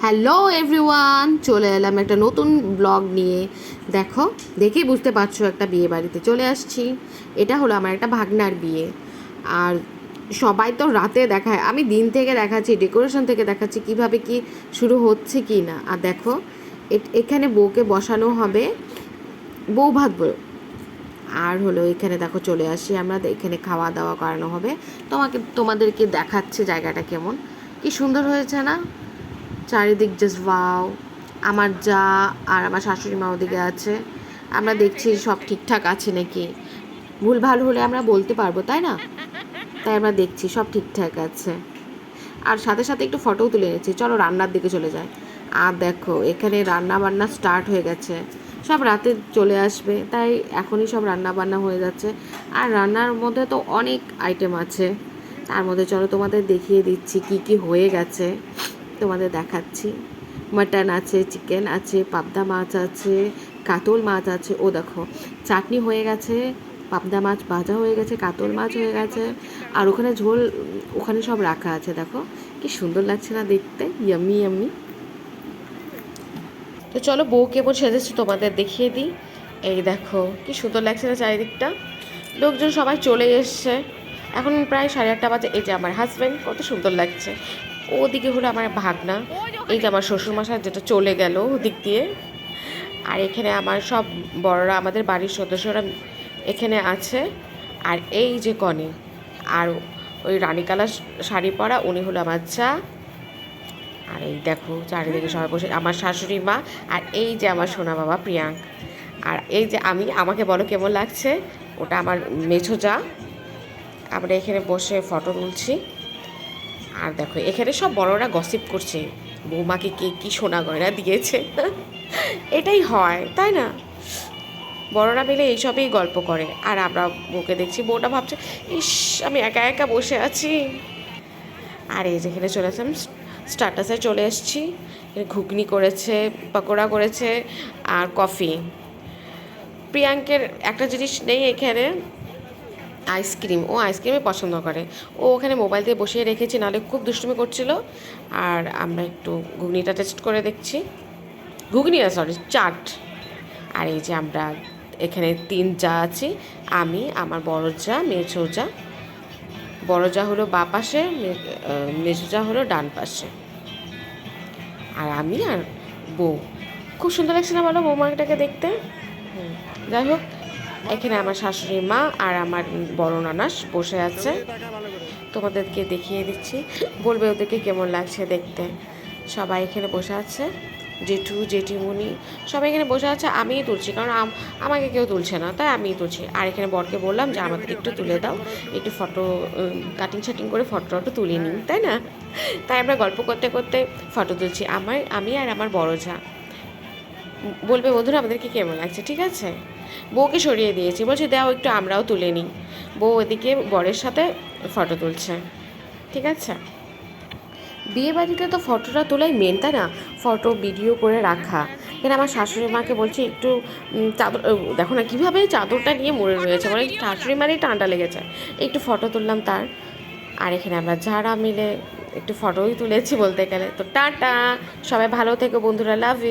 Hello everyone, চলে এলাম একটা নতুন ব্লগ নিয়ে। দেখো, দেখেই বুঝতে পারছো একটা বিয়ে বাড়িতে চলে আসছি। এটা হলো আমার একটা ভাগনার বিয়ে। আর সবাই তো রাতে দেখায়, আমি দিন থেকে দেখাচ্ছি, ডেকোরেশন থেকে দেখাচ্ছি কিভাবে কি শুরু হচ্ছে কি না। আর দেখো, এখানে বউকে বসানো হবে, বউ ভাত। আর হলো এখানে দেখো চলে আসি আমরা, এখানে খাওয়া দাওয়া করানো হবে। তোমাদেরকে দেখাচ্ছে জায়গাটা কেমন, কি সুন্দর হয়েছে না? চারিদিক জাস্ট ওয়াও। আমার যা আর আমার শাশুড়ি মা ওদিকে আছে, আমরা দেখছি সব ঠিকঠাক আছে নাকি। ভুল ভাল হলে আমরা বলতে পারবো, তাই না? তাই আমরা দেখছি সব ঠিকঠাক আছে। আর সাথে সাথে একটু ফটোও তুলে নিচ্ছি। চলো রান্নার দিকে চলে যায়। আর দেখো এখানে রান্না বান্না স্টার্ট হয়ে গেছে, সব রাতে চলে আসবে, তাই এখনই সব রান্না বান্না হয়ে যাচ্ছে। আর রান্নার মধ্যে তো অনেক আইটেম আছে, তার মধ্যে চলো তোমাদের দেখিয়ে দিচ্ছি কি কি হয়ে গেছে, তোমাদের দেখাচ্ছি। মাটন আছে, চিকেন আছে, পাবদা মাছ আছে, কাতল মাছ আছে। ও দেখো, চাটনি হয়ে গেছে, পাবদা মাছ ভাজা হয়ে গেছে, কাতল মাছ হয়ে গেছে। আর ওখানে ঝোল, ওখানে সব রাখা আছে। দেখো কি সুন্দর লাগছে না দেখতে, ইয়াম্মি ইয়াম্মি। তো চলো বউ কেমন সেজেছে তোমাদের দেখিয়ে দিই। এই দেখো কি সুন্দর লাগছে না চারিদিকটা। লোকজন সবাই চলে এসছে, এখন প্রায় 8:30 বাজে। এই যে আমার হাজব্যান্ড, কত সুন্দর লাগছে। ওদিকে হলো আমার ভাগনা, এই যে আমার শ্বশুরমশাই যেটা চলে গেল ওদিক দিয়ে। আর এখানে আমার সব বড়রা, আমাদের বাড়ির সদস্যরা এখানে আছে। আর এই যে কনে, আর ওই রানী কালার শাড়ি পরা উনি হলো আমার চা। আর এই দেখো চারিদিকে সবাই বসে, আমার শাশুড়ি মা। আর এই যে আমার সোনা বাবা প্রিয়াঙ্ক। আর এই যে আমি, আমাকে বলো কেমন লাগছে, ওটা আমার মেছো যা। আমরা এখানে বসে ফটো তুলছি। আর দেখো এখানে সব বড়রা গসিপ করছে, বৌমাকে কে কী সোনা গয়না দিয়েছে। এটাই হয়, তাই না? বড়রা মিলে এইসবই গল্প করে। আর আমরা বউকে দেখছি, বউটা ভাবছে ইস আমি একা একা বসে আছি। আর এই যেখানে চলে আসলাম, স্টার্টাসে চলে এসেছি। ঘুগনি করেছে, পকোড়া করেছে, আর কফি। প্রিয়াঙ্কের একটা জিনিস নেই এখানে, আইসক্রিম। ও আইসক্রিমই পছন্দ করে। ও ওখানে মোবাইল দিয়ে বসিয়ে রেখেছি, নাহলে খুব দুষ্টুমি করছিল। আর আমরা একটু ঘুগনিটা টেস্ট করে দেখছি। ঘুগনি না, সরি, চাট। আর এই যে আমরা এখানে 3 যা আছি, আমি, আমার বড় যা, মেছো যা। বড় যা হলো বাঁ পাশে, মেছো যা হলো ডান পাশে। আর আমি আর বউ। খুব সুন্দর লাগছে না বলো বৌমাটাকে দেখতে? যাই হোক, এখানে আমার শাশুড়ি মা আর আমার বড় নানাস বসে আছে। তোমাদেরকে দেখিয়ে দিচ্ছি, বলবে ওদেরকে কেমন লাগছে দেখতে। সবাই এখানে বসে আছে, জেঠু জেঠিমুনি সবাই এখানে বসে আছে। আমিই তুলছি, কারণ আমাকে কেউ তুলছে না, তাই আমিই তুলছি। আর এখানে বরকে বললাম যে আমাদের একটু তুলে দাও, একটু ফটো কাটিং শাটিং করে ফটো তুলে নিই, তাই না? তাই আমরা গল্প করতে করতে ফটো তুলছি, আমি আর আমার বড় যা। বলবে বন্ধুরা আমাদেরকে কেমন লাগছে, ঠিক আছে? বউকে সরিয়ে দিয়েছি, বলছি দাও একটু আমরাও তুলে নিই। বউ এদিকে বরের সাথে ফটো তুলছে, ঠিক আছে? বিয়ে বাড়িতে তো ফটোটা তোলাই মেন, তাই না? ফটো ভিডিও করে রাখা। এখানে আমার শাশুড়ি মাকে বলছি একটু চাদর, দেখো না কীভাবে চাদরটা নিয়ে মরে রয়েছে, মানে শাশুড়ি মারই টানটা লেগেছে। একটু ফটো তুললাম তার। আর এখানে আমরা যারা মিলে একটু ফটোই তুলেছি বলতে গেলে। তো টাটা, সবাই ভালো থেকো বন্ধুরা, লাভ ইউ।